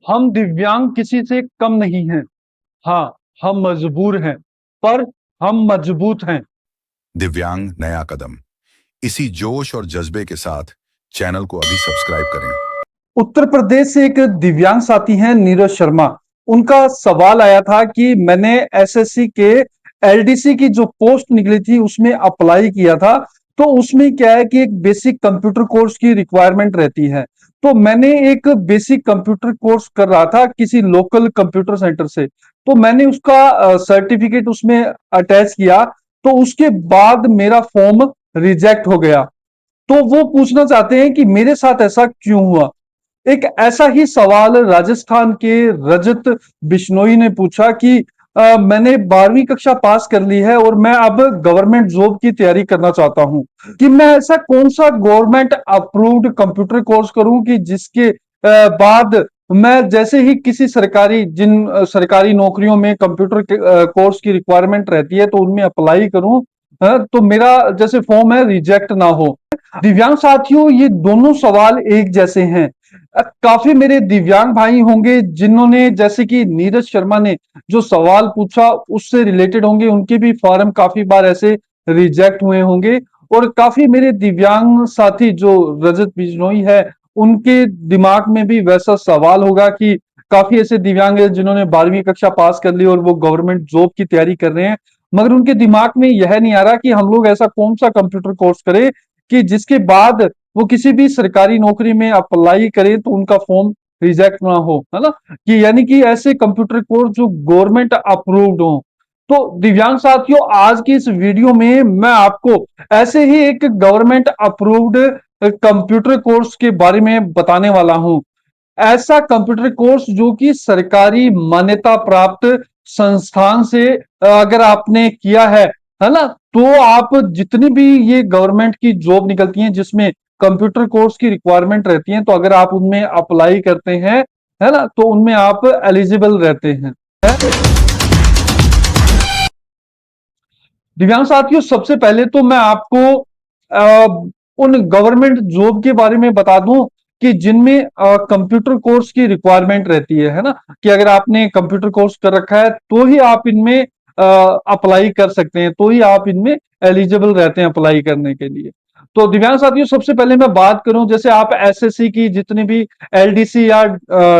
हम दिव्यांग किसी से कम नहीं हैं। हाँ, हम मजबूर हैं, पर हम मजबूत हैं। दिव्यांग नया कदम। इसी जोश और जज्बे के साथ चैनल को अभी सब्सक्राइब करें। उत्तर प्रदेश से एक दिव्यांग साथी हैं नीरज शर्मा। उनका सवाल आया था कि मैंने एसएससी के एलडीसी की जो पोस्ट निकली थी उसमें अप्लाई किया था, तो उसमें क्या है कि एक बेसिक कंप्यूटर कोर्स की रिक्वायरमेंट रहती है। तो मैंने एक बेसिक कंप्यूटर कोर्स कर रहा था किसी लोकल कंप्यूटर सेंटर से, तो मैंने उसका सर्टिफिकेट उसमें अटैच किया। तो उसके बाद मेरा फॉर्म रिजेक्ट हो गया। तो वो पूछना चाहते हैं कि मेरे साथ ऐसा क्यों हुआ। एक ऐसा ही सवाल राजस्थान के रजत बिश्नोई ने पूछा कि मैंने 12वीं कक्षा पास कर ली है और मैं अब गवर्नमेंट जॉब की तैयारी करना चाहता हूं कि मैं ऐसा कौन सा गवर्नमेंट अप्रूव्ड कंप्यूटर कोर्स करूं कि जिसके बाद मैं जैसे ही किसी सरकारी नौकरियों में कंप्यूटर कोर्स की रिक्वायरमेंट रहती है तो उनमें अप्लाई करूं, तो मेरा जैसे फॉर्म है रिजेक्ट ना हो। दिव्यांग साथियों, ये दोनों सवाल एक जैसे हैं। काफी मेरे दिव्यांग भाई होंगे जिन्होंने जैसे कि नीरज शर्मा ने जो सवाल पूछा उससे रिलेटेड होंगे, उनके भी फॉर्म काफी बार ऐसे रिजेक्ट हुए होंगे। और काफी मेरे दिव्यांग साथी जो रजत बिजनोई है, उनके दिमाग में भी वैसा सवाल होगा कि काफी ऐसे दिव्यांग है जिन्होंने 12वीं कक्षा पास कर ली और वो गवर्नमेंट जॉब की तैयारी कर रहे हैं, मगर उनके दिमाग में यह नहीं आ रहा कि हम लोग ऐसा कौन सा कंप्यूटर कोर्स करें कि जिसके बाद वो किसी भी सरकारी नौकरी में अप्लाई करें तो उनका फॉर्म रिजेक्ट ना हो, है ना। कि यानी कि ऐसे कंप्यूटर कोर्स जो गवर्नमेंट अप्रूव्ड हो। तो दिव्यांग साथियों, आज की इस वीडियो में मैं आपको ऐसे ही एक गवर्नमेंट अप्रूव्ड कंप्यूटर कोर्स के बारे में बताने वाला हूं। ऐसा कंप्यूटर कोर्स जो कि सरकारी मान्यता प्राप्त संस्थान से अगर आपने किया है ना, तो आप जितनी भी ये गवर्नमेंट की जॉब निकलती हैं जिसमें कंप्यूटर कोर्स की रिक्वायरमेंट रहती है, तो अगर आप उनमें अप्लाई करते हैं, है ना, तो उनमें आप एलिजिबल रहते हैं। दिव्यांग साथियों, सबसे पहले तो मैं आपको उन गवर्नमेंट जॉब के बारे में बता दूं कि जिनमें कंप्यूटर कोर्स की रिक्वायरमेंट रहती है ना। कि अगर आपने कंप्यूटर कोर्स कर रखा है तो ही आप इनमें अप्लाई कर सकते हैं, तो ही आप इनमें एलिजिबल रहते हैं अप्लाई करने के लिए। तो दिव्यांग साथियों, सबसे पहले मैं बात करूं, जैसे आप एसएससी की जितनी भी एलडीसी या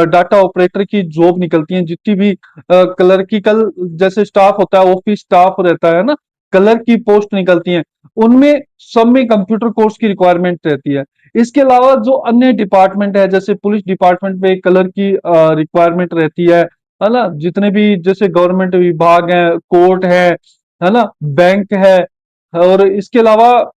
डाटा ऑपरेटर की जॉब निकलती हैं, जितनी भी क्लर्किकल जैसे स्टाफ होता है, ऑफिस स्टाफ रहता है ना, कलर की पोस्ट निकलती हैं, उनमें सब में कंप्यूटर कोर्स की रिक्वायरमेंट रहती है। इसके अलावा जो अन्य डिपार्टमेंट है, जैसे पुलिस डिपार्टमेंट में कलर की रिक्वायरमेंट रहती है ना। जितने भी जैसे गवर्नमेंट विभाग है, कोर्ट है ना, बैंक है, और इसके अलावा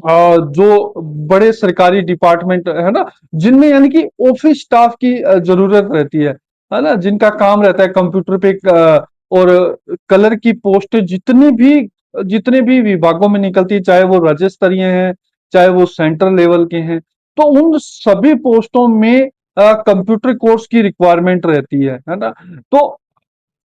जो बड़े सरकारी डिपार्टमेंट है ना, जिनमें यानी कि ऑफिस स्टाफ की जरूरत रहती है ना, जिनका काम रहता है कंप्यूटर पे और कलर की पोस्ट जितने भी विभागों में निकलती है, चाहे वो राज्य स्तरीय है, चाहे वो सेंट्रल लेवल के हैं, तो उन सभी पोस्टों में कंप्यूटर कोर्स की रिक्वायरमेंट रहती है ना। तो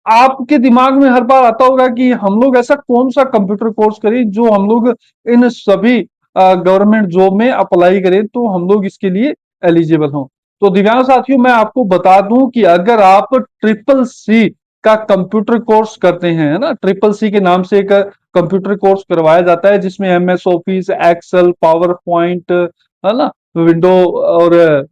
आपके दिमाग में हर बार आता होगा कि हम लोग ऐसा कौन सा कंप्यूटर कोर्स करें जो हम लोग इन सभी गवर्नमेंट जॉब में अप्लाई करें तो हम लोग इसके लिए एलिजिबल हों। तो दिव्यांग साथियों, मैं आपको बता दूं कि अगर आप ट्रिपल सी का कंप्यूटर कोर्स करते हैं, है ना, ट्रिपल सी के नाम से एक कंप्यूटर कोर्स करवाया जाता है जिसमें MS office, Excel, power point, है ना, विंडो और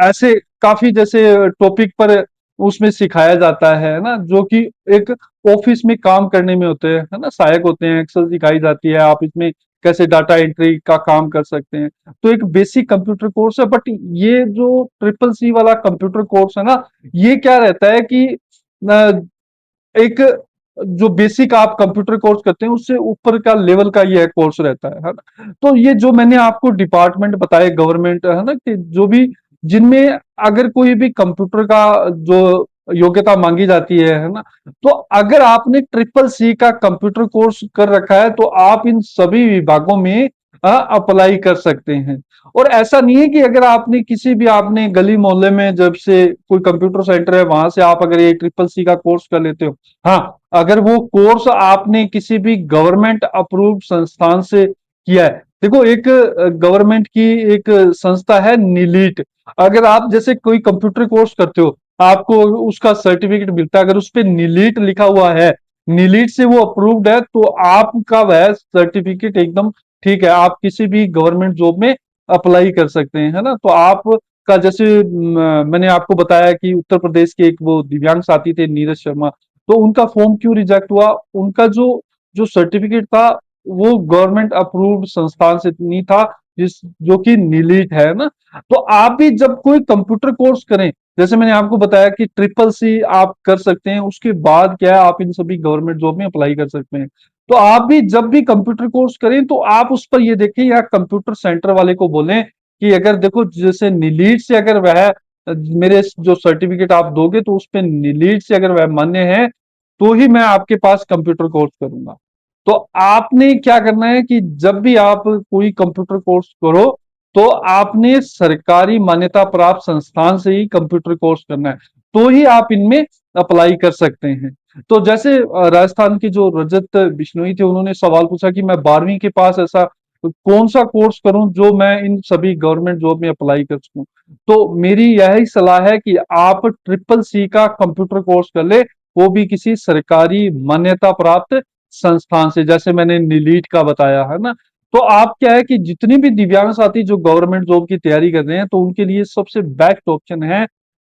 ऐसे काफी जैसे टॉपिक पर उसमें सिखाया जाता है ना, जो कि एक ऑफिस में काम करने में होते हैं, है ना, सहायक होते हैं। एक्सेल सिखाई जाती है, आप इसमें कैसे डाटा एंट्री का काम कर सकते हैं। तो एक बेसिक कंप्यूटर कोर्स है। बट ये जो ट्रिपल सी वाला कंप्यूटर कोर्स है ना, ये क्या रहता है कि एक जो बेसिक आप कंप्यूटर कोर्स करते हैं उससे ऊपर का लेवल का ये कोर्स रहता है ना। तो ये जो मैंने आपको डिपार्टमेंट बताए गवर्नमेंट, है ना, कि जो भी जिनमें अगर कोई भी कंप्यूटर का जो योग्यता मांगी जाती है ना, तो अगर आपने ट्रिपल सी का कंप्यूटर कोर्स कर रखा है तो आप इन सभी विभागों में अप्लाई कर सकते हैं। और ऐसा नहीं है कि अगर आपने किसी भी आपने गली मोहल्ले में जब से कोई कंप्यूटर सेंटर है वहां से आप अगर ये ट्रिपल सी का कोर्स कर लेते हो। हाँ, अगर वो कोर्स आपने किसी भी गवर्नमेंट अप्रूव्ड संस्थान से किया है। देखो, एक गवर्नमेंट की एक संस्था है नीलीट। अगर आप जैसे कोई कंप्यूटर कोर्स करते हो आपको उसका सर्टिफिकेट मिलता है। अगर उस पे नीलीट लिखा हुआ है, नीलीट से वो अप्रूव्ड है, तो आपका वह सर्टिफिकेट एकदम ठीक है, आप किसी भी गवर्नमेंट जॉब में अप्लाई कर सकते हैं, है ना। तो आपका जैसे मैंने आपको बताया कि उत्तर प्रदेश के एक वो दिव्यांग साथी थे नीरज शर्मा, तो उनका फॉर्म क्यों रिजेक्ट हुआ? उनका जो जो सर्टिफिकेट था वो गवर्नमेंट अप्रूव्ड संस्थान से नहीं था, जिस जो कि नीलीट है ना। तो आप भी जब कोई कंप्यूटर कोर्स करें, जैसे मैंने आपको बताया कि ट्रिपल सी आप कर सकते हैं, उसके बाद क्या है, आप इन सभी गवर्नमेंट जॉब में अप्लाई कर सकते हैं। तो आप भी जब भी कंप्यूटर कोर्स करें तो आप उस पर ये देखें या कंप्यूटर सेंटर वाले को बोलें कि अगर देखो जैसे नीलीट से अगर वह मेरे जो सर्टिफिकेट आप दोगे तो उस पे नीलीट से अगर वह मान्य है तो ही मैं आपके पास कंप्यूटर कोर्स करूंगा। तो आपने क्या करना है कि जब भी आप कोई कंप्यूटर कोर्स करो तो आपने सरकारी मान्यता प्राप्त संस्थान से ही कंप्यूटर कोर्स करना है, तो ही आप इनमें अप्लाई कर सकते हैं। तो जैसे राजस्थान के जो रजत बिश्नोई थे, उन्होंने सवाल पूछा कि मैं 12वीं के पास ऐसा कौन सा कोर्स करूं जो मैं इन सभी गवर्नमेंट जॉब में अप्लाई कर सकूं। तो मेरी यही सलाह है कि आप ट्रिपल सी का कंप्यूटर कोर्स कर ले, वो भी किसी सरकारी मान्यता प्राप्त संस्थान से, जैसे मैंने नीलीट का बताया है ना। तो आप क्या है कि जितने भी दिव्यांग साथी जो गवर्नमेंट जॉब की तैयारी कर रहे हैं, तो उनके लिए सबसे बेस्ट ऑप्शन है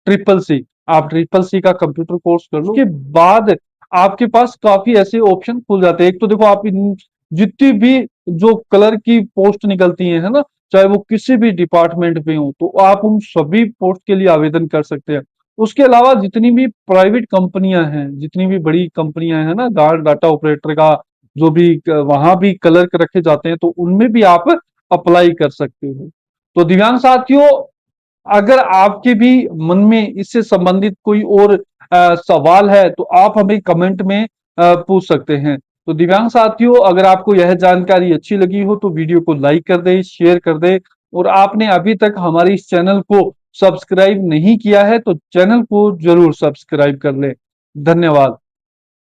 ट्रिपल सी। आप ट्रिपल सी का कंप्यूटर कोर्स कर लो, उसके बाद आपके पास काफी ऐसे ऑप्शन खुल जाते हैं। एक तो देखो आप इन जितनी भी जो कलर की पोस्ट निकलती है ना, चाहे वो किसी भी डिपार्टमेंट में हो, तो आप उन सभी पोस्ट के लिए आवेदन कर सकते हैं। उसके अलावा जितनी भी प्राइवेट कंपनियां हैं, जितनी भी बड़ी कंपनियां हैं ना, डाटा ऑपरेटर का जो भी वहां भी क्लर्क रखे जाते हैं, तो उनमें भी आप अप्लाई कर सकते हो। तो दिव्यांग साथियों, अगर आपके भी मन में इससे संबंधित कोई और सवाल है तो आप हमें कमेंट में पूछ सकते हैं। तो दिव्यांग साथियों, अगर आपको यह जानकारी अच्छी लगी हो तो वीडियो को लाइक कर दें, शेयर कर दें, और आपने अभी तक हमारे इस चैनल को सब्सक्राइब नहीं किया है तो चैनल को जरूर सब्सक्राइब कर लें। धन्यवाद।